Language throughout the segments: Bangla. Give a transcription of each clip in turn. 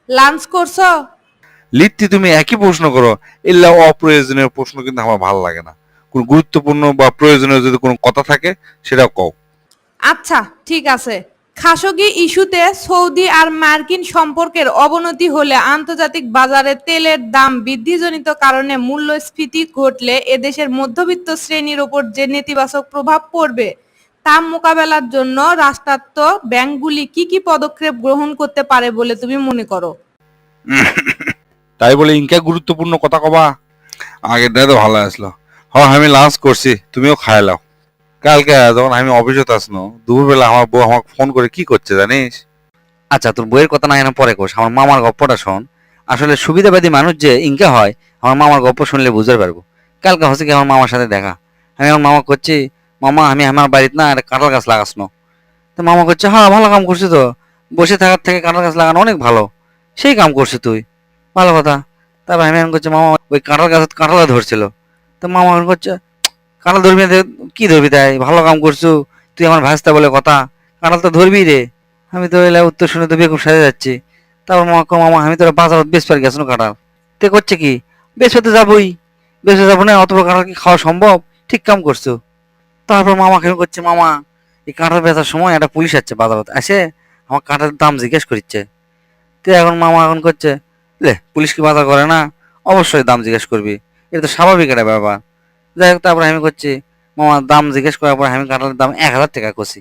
লাঞ্চ করছো? লিট্টি তুমি একই প্রশ্ন করো। এগুলা অপ্রয়োজনীয় প্রশ্ন কিন্তু আমার ভালো লাগে না। কোন গুরুত্বপূর্ণ বা প্রয়োজনীয় যদি কোনো কথা থাকে সেটাও কও। আচ্ছা, ঠিক আছে। খাশোগি ইস্যুতে সৌদি আর মার্কিন সম্পর্কের অবনতি হলে আন্তর্জাতিক বাজারে তেলের দাম বৃদ্ধিজনিত কারণে মূল্যস্ফীতি ঘটলে এদেশের মধ্যবিত্ত শ্রেণীর ওপর যে নেতিবাচক প্রভাব পড়বে তা মোকাবেলার জন্য রাষ্ট্রায়ত্ত ব্যাংকগুলি কি কি পদক্ষেপ গ্রহণ করতে পারে বলে তুমি মনে করো? তাই বলে ইনকা গুরুত্বপূর্ণ কথা কবা? আগের তো ভালো আসলো। আমি লাঞ্চ করছি, তুমিও খাই লাও। কালকে যখন আমি অফিসে আসনো দুপুরবেলা আমার বউ আমাকে ফোন করে কি করছে জানিস? আচ্ছা, তোর বইয়ের কথা না এনে পরে কোস, আমার মামার গপ্পটা শোন। আসলে সুবিধাবাদী মানুষ যে ইনকা হয়, আমার মামার গপ্প শুনলে বুঝতে পারবো। কালকে হচ্ছে কি আমার মামার সাথে দেখা। আমি আমার মামা করছি, মামা আমি আমার বাড়িতে না একটা কাঁঠাল গাছ লাগাসনো। তো মামা করছে, হ্যাঁ ভালো কাম করছিস তো, বসে থাকার থেকে কাঁঠাল গাছ লাগানো অনেক ভালো, সেই কাম করছিস তুই, ভালো কথা। তারপর আমি এখন করছি, মামা ওই কাঁঠাল গাছ কাঁঠাল ধরছিল। তো মামা এখন করছে, কাঁঠাল ধরবি না তো কি ধরবি, তাই ভালো কাম করছু, তুই আমার ভাস্তা বলে কথা, কাঁঠাল তো ধরবি রে। আমি তো এলা উত্তর শুনে তো বেকুব সাজে যাচ্ছি। তারপর মামা কয়, মামা আমি তোরা বাজারত বেচবার গেছো কাঁঠাল, তে করছে কি, বেচতে তো যাবোই, বেচতে যাবো না, অত বড় কাঁঠাল কি খাওয়া সম্ভব, ঠিক কাম করছো। তারপর মামা কেমন করছে, মামা এই কাঁঠাল বেচার সময় একটা পুলিশ আসছে বাজারত, আসে আমার কাঁঠালের দাম জিজ্ঞেস করছে। তো এখন মামা এখন করছে, লে পুলিশ কি বাজার করে না, অবশ্যই দাম জিজ্ঞেস করবি, এটা তো স্বাভাবিক একটা ব্যাপার। যাই হোক, তারপরে আমি করছি, মামা দাম জিজ্ঞেস করার পর আমি কাঁঠালের দাম 1,000 টাকা করছি।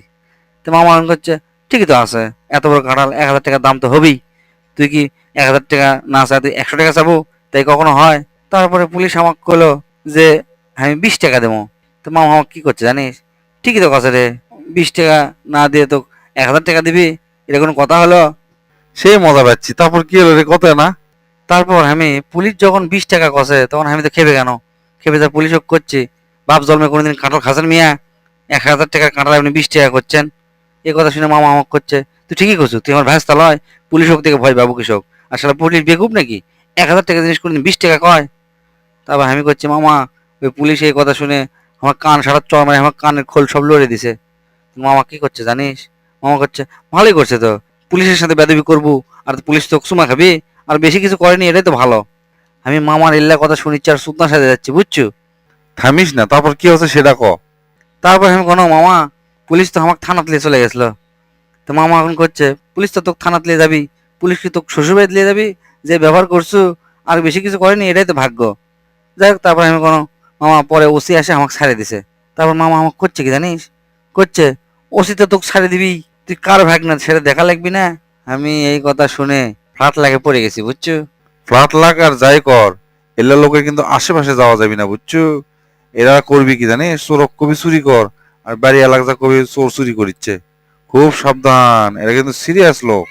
তো মামা এখন করছে, ঠিকই তো আছে, এত বড় কাঁঠাল 1,000 টাকার দাম তো হবেই, তুই কি 1,000 টাকা না চাই তুই 100 টাকা চাবো, তাই কখনো হয়? তারপরে পুলিশ আমাকে কইলো যে আমি 20 টাকা দেবো। তো মামা আমাকে কি করছে জানিস, ঠিকই তো কথা রে, 20 টাকা না দিয়ে তো 1,000 টাকা দিবি, এটা কোনো কথা হলো? সে মজা পাচ্ছি, তারপর কি হলো রে, কত না? তারপর আমি পুলিশ যখন 20 টাকা কষে তখন আমি তো খেপে কেন, খেপে তার পুলিশও করছি, বাপ জন্মে কোনোদিন কাঁঠাল খাসেন মিয়া, 1,000 টাকার কাঁঠাল আপনি 20 টাকা করছেন। এই কথা শুনে মামা আমাকে করছে, তুই ঠিকই করছো, তুই আমার ভ্যাস্তা লয়, পুলিশ হোক থেকে ভয় পাবো কৃষক, আসলে পুলিশ বেকুব নাকি, 1,000 টাকা জিনিস কোনোদিন 20 টাকা কয়? তারপর আমি করছি, মামা ওই পুলিশ এই কথা শুনে আমার কান সারা চড় মানে আমার কানের খোল সব লড়ে দিছে। মামা কি করছে জানিস, মামা করছে, ভালোই করছে তো, পুলিশের সাথে বেদবি করবো আর পুলিশ তো চুমা খাবি, আর বেশি কিছু করেনি, এটাই তো ভালো। আমি মামার এল্লা কথা শুনিচ্ছি আর সুতনা সাথে যাচ্ছি, বুঝছো? থামিস না, তারপর কি হচ্ছে সেটা ক। তারপর আমি কোনো, মামা পুলিশ তো আমাকে থানাত লিয়ে চলে গেছিল। তো মামা এখন করছে, পুলিশ তো তোকে থানাত লিয়ে যাবি, পুলিশ কি তোকে শ্বশুরবাড়িতে লিয়ে যাবি, যে ব্যবহার করছো আর বেশি কিছু করেনি, এটাই তো ভাগ্য। যাই হোক, তারপর আমি কোনো, মামা পরে ওসি আসে আমাকে ছাড়ে দিছে। তারপর মামা আমাকে করছে কি জানিস, করছে, ওসি তো তোকে ছাড়ে দিবি, তুই কার ভাগ না সেটা দেখা লাগবি না। আমি এই কথা শুনে ফ্লাট লাগে পড়ে গেছি, বুঝছো? ফ্ল্যাট লাগ আর যাই কর, এলা লোকের কিন্তু আশেপাশে যাওয়া যাবে না, বুঝছো? এরা করবি কি জানিস, চোরক কবি চুরি কর, আর বাড়ি এলাকা কবি চোর চুরি করিচ্ছে। খুব সাবধান, এরা কিন্তু সিরিয়াস লোক।